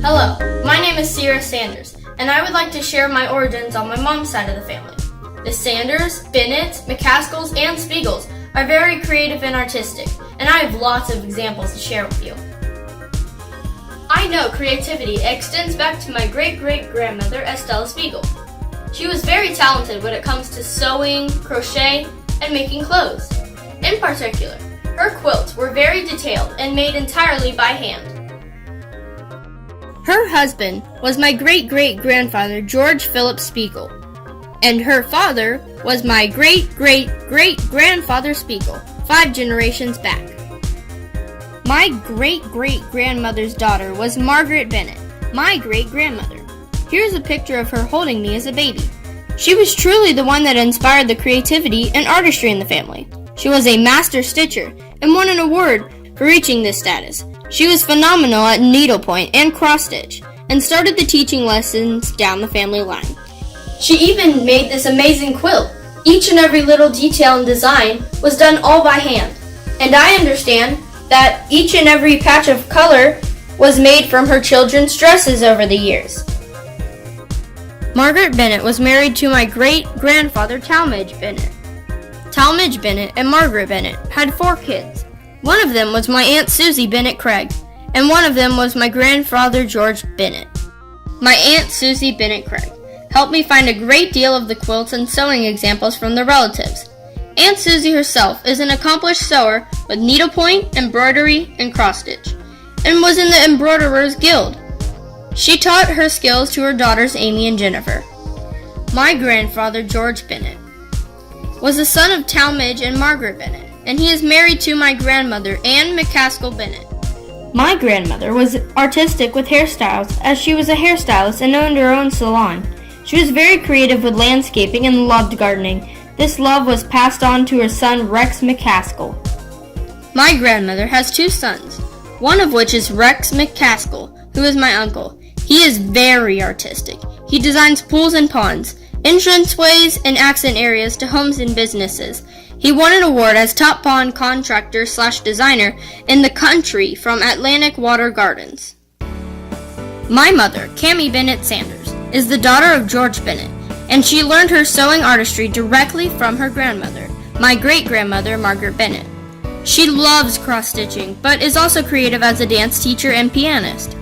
Hello, my name is Ciara Sanders, and I would like to share my origins on my mom's side of the family. The Sanders, Bennetts, McCaskills, and Spiegels are very creative and artistic, and I have lots of examples to share with you. I know creativity extends back to my great-great-grandmother, Estella Spiegel. She was very talented when it comes to sewing, crochet, and making clothes. In particular, her quilts were very detailed and made entirely by hand. Her husband was my great-great-grandfather, George Philip Spiegel, and her father was my great-great-great-grandfather Spiegel, 5 generations back. My great-great-grandmother's daughter was Margaret Bennett, my great-grandmother. Here's a picture of her holding me as a baby. She was truly the one that inspired the creativity and artistry in the family. She was a master stitcher and won an award for reaching this status. She was phenomenal at needlepoint and cross-stitch and started the teaching lessons down the family line. She even made this amazing quilt. Each and every little detail and design was done all by hand. And I understand that each and every patch of color was made from her children's dresses over the years. Margaret Bennett was married to my great-grandfather Talmadge Bennett. Talmadge Bennett and Margaret Bennett had 4 kids. One of them was my Aunt Susie Bennett Craig, and one of them was my grandfather George Bennett. My Aunt Susie Bennett Craig helped me find a great deal of the quilts and sewing examples from their relatives. Aunt Susie herself is an accomplished sewer with needlepoint, embroidery, and cross-stitch, and was in the Embroiderers Guild. She taught her skills to her daughters Amy and Jennifer. My grandfather George Bennett was the son of Talmadge and Margaret Bennett, and he is married to my grandmother Anne McCaskill Bennett. My grandmother was artistic with hairstyles, as she was a hairstylist and owned her own salon. She was very creative with landscaping and loved gardening. This love was passed on to her son Rex McCaskill. My grandmother has 2 sons, one of which is Rex McCaskill, who is my uncle. He is very artistic. He designs pools and ponds, entranceways, and accent areas to homes and businesses. He won an award as top pond contractor/designer in the country from Atlantic Water Gardens. My mother, Cammie Bennett Sanders, is the daughter of George Bennett, and she learned her sewing artistry directly from her grandmother, my great-grandmother Margaret Bennett. She loves cross-stitching, but is also creative as a dance teacher and pianist.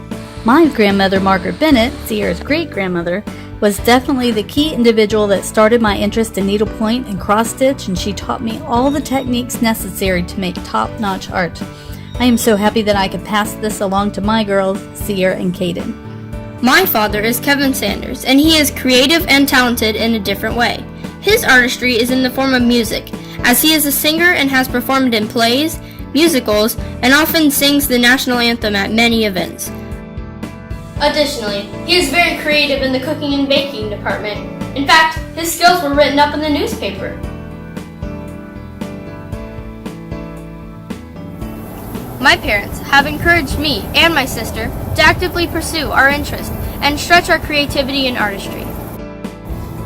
My grandmother, Margaret Bennett, Ciara's great-grandmother, was definitely the key individual that started my interest in needlepoint and cross-stitch, and she taught me all the techniques necessary to make top-notch art. I am so happy that I could pass this along to my girls, Ciara and Caden. My father is Kevin Sanders, and he is creative and talented in a different way. His artistry is in the form of music, as he is a singer and has performed in plays, musicals, and often sings the national anthem at many events. Additionally, he is very creative in the cooking and baking department. In fact, his skills were written up in the newspaper. My parents have encouraged me and my sister to actively pursue our interests and stretch our creativity and artistry.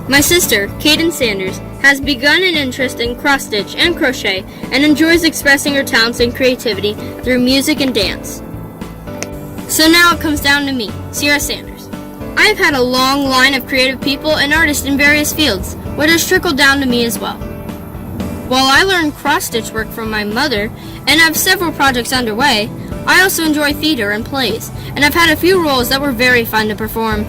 My sister, Caden Sanders, has begun an interest in cross-stitch and crochet and enjoys expressing her talents and creativity through music and dance. So now it comes down to me, Ciara Sanders. I have had a long line of creative people and artists in various fields, which has trickled down to me as well. While I learned cross-stitch work from my mother and have several projects underway, I also enjoy theater and plays, and have had a few roles that were very fun to perform.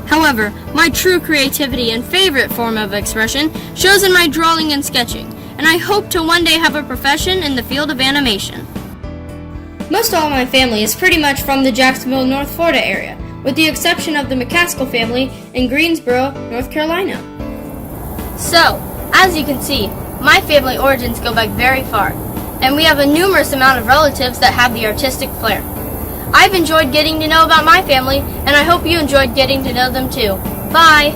However, my true creativity and favorite form of expression shows in my drawing and sketching, and I hope to one day have a profession in the field of animation. Most all of my family is pretty much from the Jacksonville, North Florida area, with the exception of the McCaskill family in Greensboro, North Carolina. So, as you can see, my family origins go back very far, and we have a numerous amount of relatives that have the artistic flair. I've enjoyed getting to know about my family, and I hope you enjoyed getting to know them too. Bye!